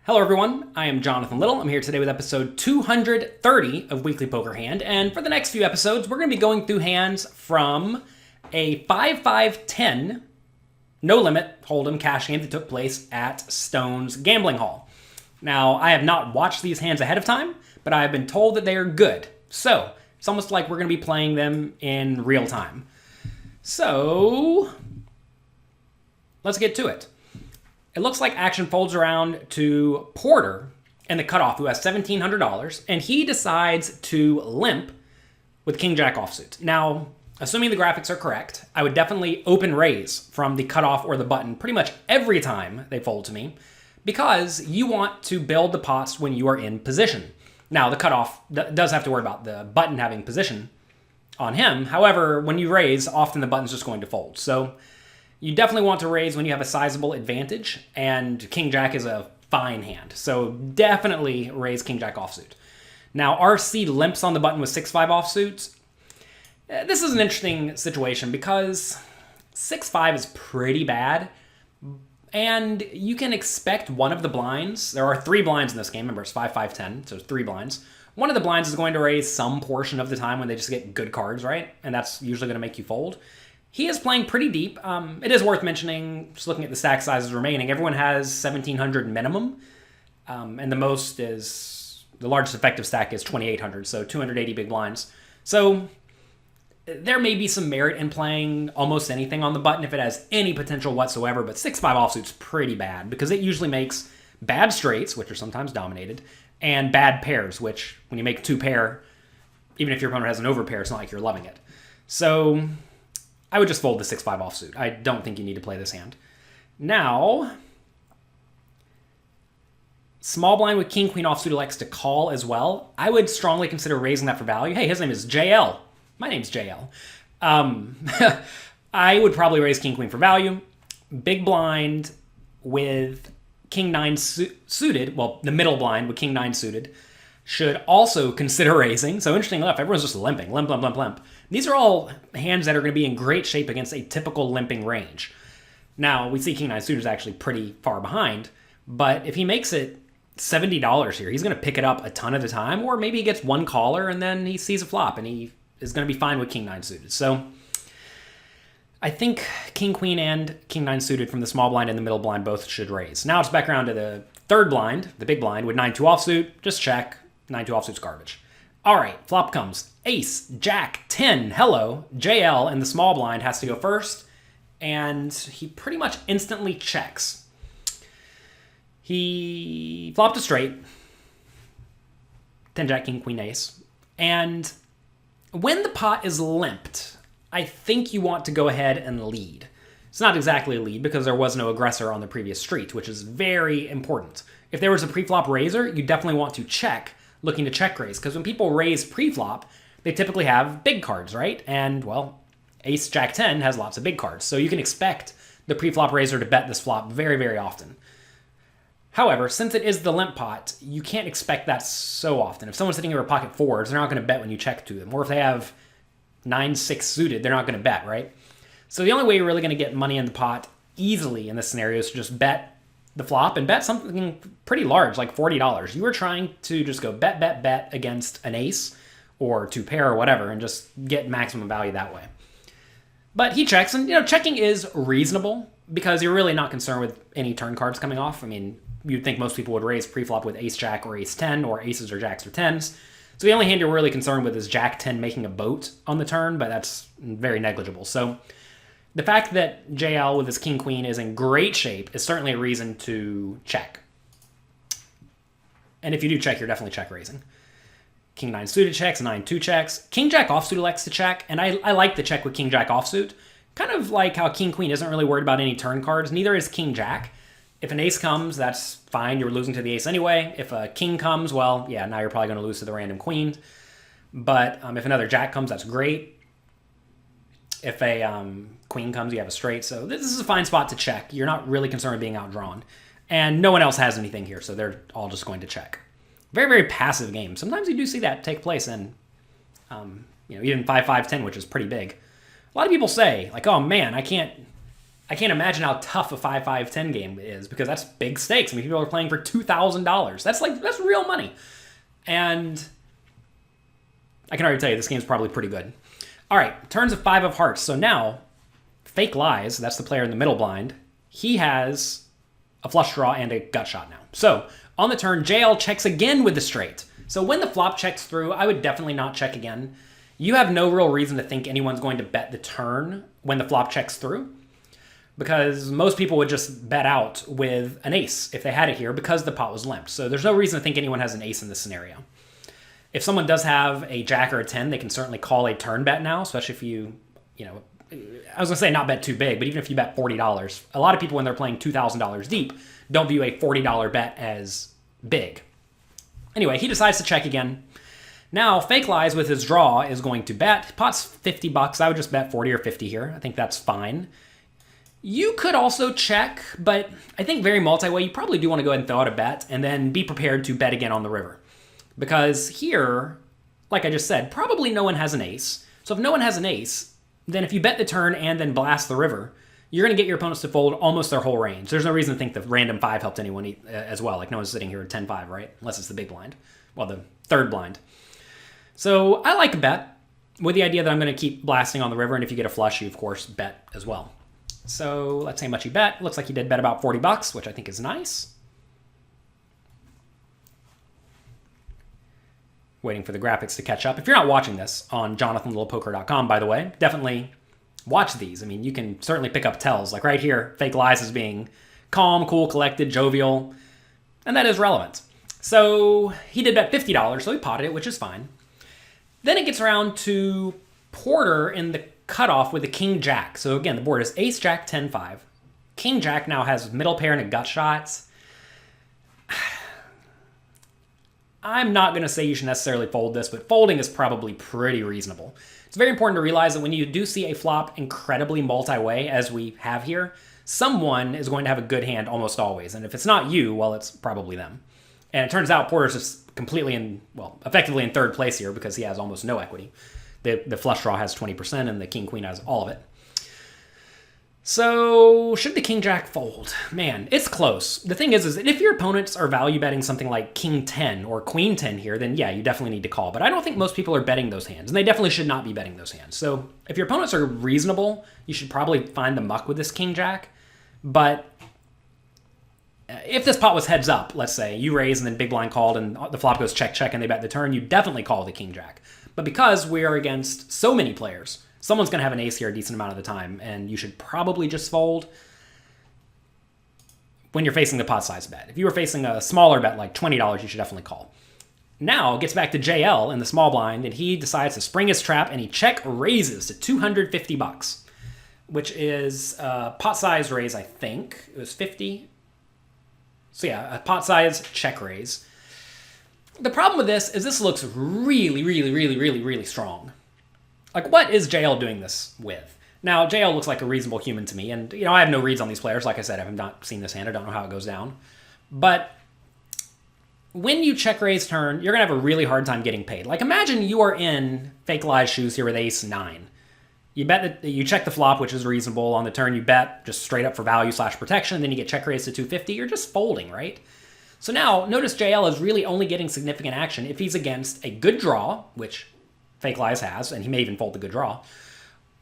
Hello everyone, I am Jonathan Little. I'm here today with episode 230 of Weekly Poker Hand, and for the next few episodes, we're going to be going through hands from a 5-5-10 no-limit hold'em cash game that took place at Stone's Gambling Hall. Now, I have not watched these hands ahead of time, but I have been told that they are good. So, it's almost like we're going to be playing them in real time. So, let's get to it. It looks like action folds around to Porter in the cutoff, who has $1,700, and he decides to limp with King Jack offsuit. Now, assuming the graphics are correct, I would definitely open raise from the cutoff or the button pretty much every time they fold to me, because you want to build the pots when you are in position. Now, the cutoff does have to worry about the button having position on him. However, when you raise, often the button's just going to fold. So you definitely want to raise when you have a sizable advantage, and King Jack is a fine hand. So definitely raise King Jack offsuit. Now, RC limps on the button with 6-5 offsuits. This is an interesting situation because 6-5 is pretty bad, and you can expect one of the blinds. There are 3 blinds in this game. Remember, it's 5-5-10, so it's 3 blinds. One of the blinds is going to raise some portion of the time when they just get good cards, right? And that's usually going to make you fold. He is playing pretty deep. It is worth mentioning, just looking at the stack sizes remaining, everyone has 1,700 minimum, and the largest effective stack is 2,800, so 280 big blinds. So there may be some merit in playing almost anything on the button if it has any potential whatsoever, but 6-5 offsuit's pretty bad, because it usually makes bad straights, which are sometimes dominated, and bad pairs, which, when you make 2 pair, even if your opponent has an overpair, it's not like you're loving it. So I would just fold the 6-5 offsuit. I don't think you need to play this hand. Now, small blind with king queen offsuit elects to call as well. I would strongly consider raising that for value. Hey, his name is JL. My name's JL. I would probably raise king queen for value. Big blind with king 9 suited, well, the middle blind with king 9 suited, should also consider raising. So interesting enough, everyone's just limping. Limp, limp, limp, limp. These are all hands that are going to be in great shape against a typical limping range. Now, we see king 9 suited is actually pretty far behind, but if he makes it $70 here, he's going to pick it up a ton of the time, or maybe he gets one caller and then he sees a flop and he is going to be fine with king 9 suited. So I think king queen and king 9 suited from the small blind and the middle blind both should raise. Now it's back around to the third blind, the big blind, with 9-2 offsuit. Just check. 9-2 offsuit's garbage. All right, flop comes ace, jack, 10. Hello. JL in the small blind has to go first, and he pretty much instantly checks. He flopped a straight, 10 jack, king, queen, ace, and when the pot is limped, I think you want to go ahead and lead. It's not exactly a lead because there was no aggressor on the previous street, which is very important. If there was a pre-flop raiser, you definitely want to check, looking to check raise, because when people raise pre-flop, they typically have big cards, right? And, well, ace, jack, 10 has lots of big cards, so you can expect the pre-flop raiser to bet this flop very, very often. However, since it is the limp pot, you can't expect that so often. If someone's sitting here with pocket fours, they're not going to bet when you check to them. Or if they have 9-6 suited, they're not going to bet, right? So the only way you're really going to get money in the pot easily in this scenario is to just bet the flop and bet something pretty large, like $40. You were trying to just go bet, bet, bet against an ace or 2 pair or whatever and just get maximum value that way. But he checks, and checking is reasonable because you're really not concerned with any turn cards coming off. I mean, you'd think most people would raise pre-flop with ace-jack or ace-10 or aces or jacks or 10s. So the only hand you're really concerned with is jack-10 making a boat on the turn, but that's very negligible. So the fact that JL with his king-queen is in great shape is certainly a reason to check. And if you do check, you're definitely check raising. King 9 suited checks, 9-2 checks. King Jack offsuit elects to check, and I like the check with King Jack offsuit. Kind of like how King Queen isn't really worried about any turn cards. Neither is King Jack. If an ace comes, that's fine. You're losing to the ace anyway. If a king comes, well, yeah, now you're probably going to lose to the random queen. But if another jack comes, that's great. If a queen comes, you have a straight. So this is a fine spot to check. You're not really concerned with being outdrawn. And no one else has anything here, so they're all just going to check. Very, very passive game. Sometimes you do see that take place in, even 5-5-10, which is pretty big. A lot of people say, like, oh man, I can't I can't imagine how tough a 5-5-10 game is, because that's big stakes. I mean, people are playing for $2,000. That's real money. And I can already tell you this game's probably pretty good. All right, turns of 5 of hearts. So now, Fake Lies, that's the player in the middle blind, he has a flush draw and a gut shot now. So on the turn, JL checks again with the straight. So when the flop checks through, I would definitely not check again. You have no real reason to think anyone's going to bet the turn when the flop checks through, because most people would just bet out with an ace if they had it here, because the pot was limped. So there's no reason to think anyone has an ace in this scenario. If someone does have a jack or a 10, they can certainly call a turn bet now, especially if you know, I was going to say not bet too big, but even if you bet $40, a lot of people when they're playing $2,000 deep don't view a $40 bet as big. Anyway, he decides to check again. Now, Fake Lies with his draw is going to bet. Pot's $50. I would just bet 40 or 50 here. I think that's fine. You could also check, but I think very multi-way, you probably do want to go ahead and throw out a bet and then be prepared to bet again on the river. Because here, like I just said, probably no one has an ace. So if no one has an ace, then if you bet the turn and then blast the river, you're going to get your opponents to fold almost their whole range. There's no reason to think the random 5 helped anyone as well. Like no one's sitting here at 10-5, right? Unless it's the big blind. Well, the third blind. So I like a bet with the idea that I'm going to keep blasting on the river, and if you get a flush, you of course bet as well. So let's say how much he bet. Looks like he did bet about $40, which I think is nice. Waiting for the graphics to catch up. If you're not watching this on jonathanlittlepoker.com, by the way, definitely watch these. I mean, you can certainly pick up tells. Like right here, Fake Lies is being calm, cool, collected, jovial, and that is relevant. So he did bet $50, so he potted it, which is fine. Then it gets around to Porter in the cutoff with the King Jack. So again, the board is Ace Jack 10-5. King Jack now has middle pair and a gut shot. I'm not going to say you should necessarily fold this, but folding is probably pretty reasonable. It's very important to realize that when you do see a flop incredibly multi-way, as we have here, someone is going to have a good hand almost always. And if it's not you, well, it's probably them. And it turns out Porter's just completely effectively in third place here because he has almost no equity. The flush draw has 20% and the King Queen has all of it. So should the King Jack fold? Man, it's close. The thing is that if your opponents are value betting something like King 10 or Queen 10 here, then yeah, you definitely need to call. But I don't think most people are betting those hands, and they definitely should not be betting those hands. So if your opponents are reasonable, you should probably find the muck with this King Jack. But if this pot was heads up, let's say, you raise and then big blind called and the flop goes check, check, and they bet the turn, you definitely call the King Jack. But because we are against so many players, someone's going to have an ace here a decent amount of the time, and you should probably just fold when you're facing the pot size bet. If you were facing a smaller bet like $20, you should definitely call. Now, it gets back to JL in the small blind, and he decides to spring his trap, and he check raises to $250, which is pot size raise, I think. It was 50. So yeah, a pot size check raise. The problem with this looks really, really, really, really, really strong. Like, what is JL doing this with? Now, JL looks like a reasonable human to me, and, I have no reads on these players. Like I said, I have not seen this hand. I don't know how it goes down. But when you check raise turn, you're going to have a really hard time getting paid. Like, imagine you are in Fake Lies shoes here with ace 9. You bet that you check the flop, which is reasonable. On the turn, you bet just straight up for value / protection. Then you get check raise to 250. You're just folding, right? So now, notice JL is really only getting significant action if he's against a good draw, which Fake Lies has, and he may even fold the good draw.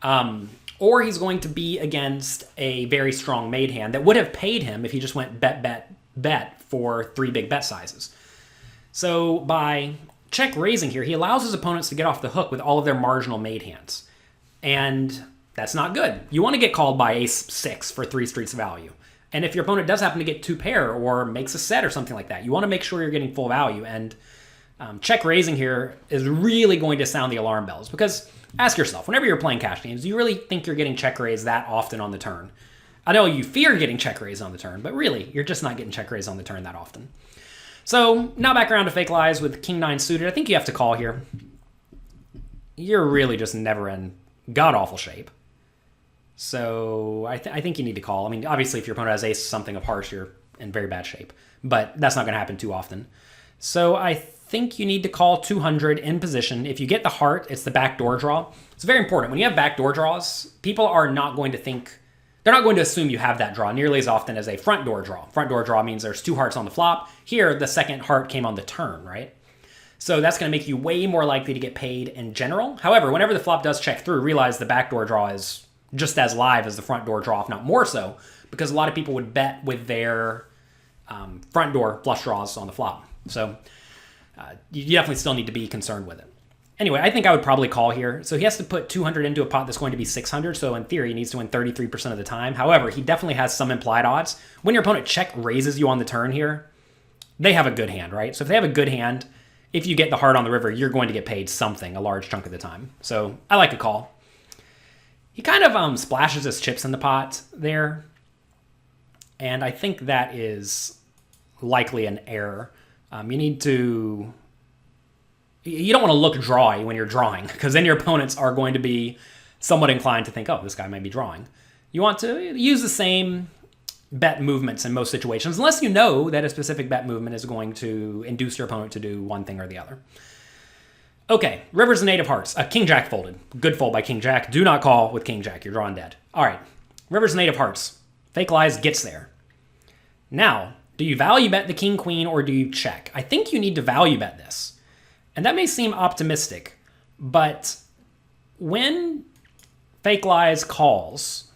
Or he's going to be against a very strong made hand that would have paid him if he just went bet, bet, bet for 3 big bet sizes. So by check raising here, he allows his opponents to get off the hook with all of their marginal made hands. And that's not good. You want to get called by ace 6 for 3 streets of value. And if your opponent does happen to get 2 pair or makes a set or something like that, you want to make sure you're getting full value. And check raising here is really going to sound the alarm bells, because ask yourself, whenever you're playing cash games, do you really think you're getting check raised that often on the turn? I know you fear getting check raised on the turn, but really, you're just not getting check raised on the turn that often. So now back around to Fake Lies with King 9 suited. I think you have to call here. You're really just never in god-awful shape. So I think you need to call. I mean, obviously, if your opponent has ace something of hearts, you're in very bad shape. But that's not going to happen too often. So I think you need to call 200 in position. If you get the heart, it's the backdoor draw. It's very important. When you have backdoor draws, people are not going to think, they're not going to assume you have that draw nearly as often as a front door draw. Front door draw means there's 2 hearts on the flop. Here, the second heart came on the turn, right? So that's going to make you way more likely to get paid in general. However, whenever the flop does check through, realize the backdoor draw is just as live as the front door draw, if not more so, because a lot of people would bet with their front door flush draws on the flop. So you definitely still need to be concerned with it. Anyway, I think I would probably call here. So he has to put 200 into a pot that's going to be 600. So in theory, he needs to win 33% of the time. However, he definitely has some implied odds. When your opponent check raises you on the turn here, they have a good hand, right? So if they have a good hand, if you get the heart on the river, you're going to get paid something a large chunk of the time. So I like a call. He kind of splashes his chips in the pot there. And I think that is likely an error. You don't want to look drawy when you're drawing, because then your opponents are going to be somewhat inclined to think, oh, this guy might be drawing. You want to use the same bet movements in most situations, unless you know that a specific bet movement is going to induce your opponent to do one thing or the other. Okay, rivers and native hearts. King Jack folded. Good fold by King Jack. Do not call with King Jack. You're drawing dead. All right, rivers and native hearts. Fake lies gets there. Now, do you value bet the King Queen or do you check? I think you need to value bet this. And that may seem optimistic, but when Fake Lies calls,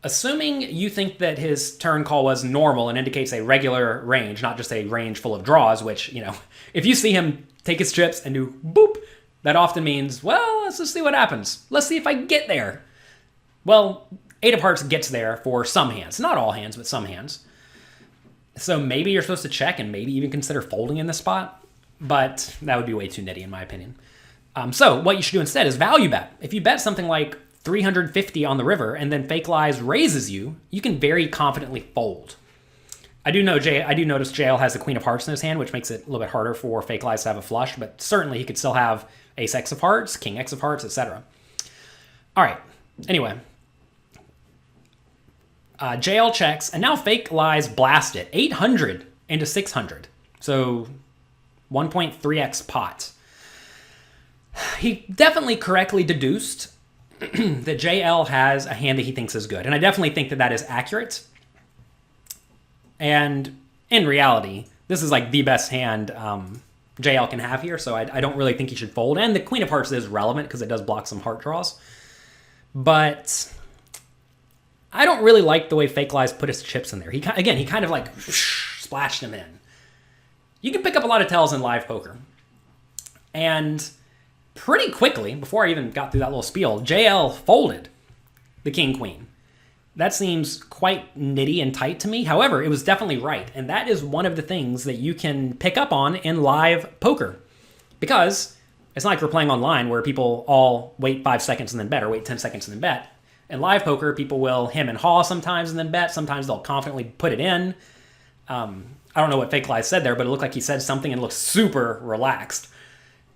assuming you think that his turn call was normal and indicates a regular range, not just a range full of draws, which, if you see him take his chips and do boop, that often means, well, let's just see what happens. Let's see if I get there. Well, 8 of hearts gets there for some hands. Not all hands, but some hands. So maybe you're supposed to check and maybe even consider folding in this spot. But that would be way too nitty in my opinion. So what you should do instead is value bet. If you bet something like 350 on the river and then Fake Lies raises you, you can very confidently fold. I do notice JL has the Queen of Hearts in his hand, which makes it a little bit harder for Fake Lies to have a flush, but certainly he could still have Ace X of Hearts, King X of Hearts, etc. All right, anyway. JL checks, and now Fake Lies blast it. 800 into 600. So 1.3x pot. He definitely correctly deduced that JL has a hand that he thinks is good. And I definitely think that that is accurate. And in reality, this is like the best hand JL can have here. So I don't really think he should fold. And the Queen of Hearts is relevant because it does block some heart draws. But I don't really like the way Fake Lies put his chips in there. He kind of like splashed them in. You can pick up a lot of tells in live poker. And pretty quickly, before I even got through that little spiel, JL folded the King Queen. That seems quite nitty and tight to me. However, it was definitely right. And that is one of the things that you can pick up on in live poker. Because it's not like we're playing online where people all wait 5 seconds and then bet, or wait 10 seconds and then bet. In live poker, people will hem and haw sometimes and then bet. Sometimes they'll confidently put it in. I don't know what Fake Lies said there, but it looked like he said something and looked super relaxed.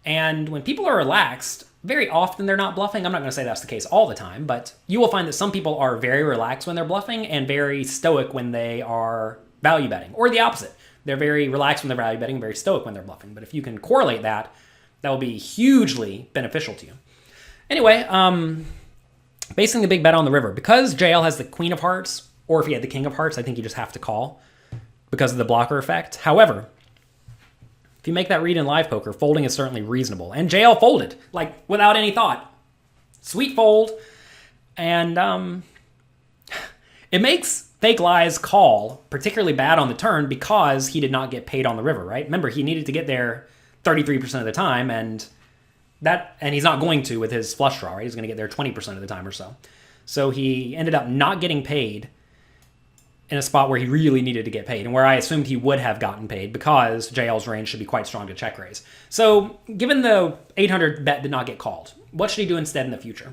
And when people are relaxed, very often they're not bluffing. I'm not going to say that's the case all the time, but you will find that some people are very relaxed when they're bluffing and very stoic when they are value betting, or the opposite. They're very relaxed when they're value betting and very stoic when they're bluffing. But if you can correlate that, that will be hugely beneficial to you. Anyway, basing the big bet on the river, because JL has the Queen of Hearts, or if he had the King of Hearts, I think you just have to call because of the blocker effect. However, if you make that read in live poker, folding is certainly reasonable. And JL folded, like, without any thought. Sweet fold. And it makes Fake Lies call particularly bad on the turn because he did not get paid on the river, right? Remember, he needed to get there 33% of the time, and he's not going to with his flush draw, right? He's going to get there 20% of the time or so. So he ended up not getting paid in a spot where he really needed to get paid, and where I assumed he would have gotten paid because JL's range should be quite strong to check raise. So given the 800 bet did not get called, what should he do instead in the future?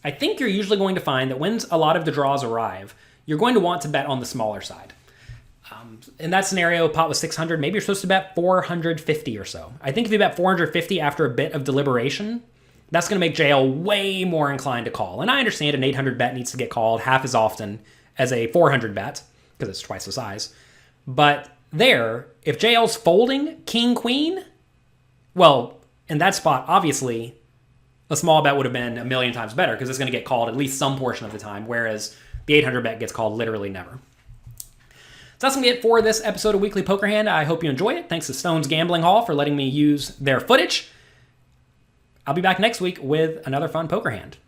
I think you're usually going to find that when a lot of the draws arrive, you're going to want to bet on the smaller side. In that scenario, pot was 600. Maybe you're supposed to bet 450 or so. I think if you bet 450 after a bit of deliberation, that's going to make JL way more inclined to call. And I understand an 800 bet needs to get called half as often as a 400 bet, because it's twice the size. But there, if JL's folding King Queen, well, in that spot, obviously, a small bet would have been a million times better because it's going to get called at least some portion of the time, whereas the 800 bet gets called literally never. So that's going to be it for this episode of Weekly Poker Hand. I hope you enjoy it. Thanks to Stone's Gambling Hall for letting me use their footage. I'll be back next week with another fun poker hand.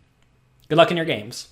Good luck in your games.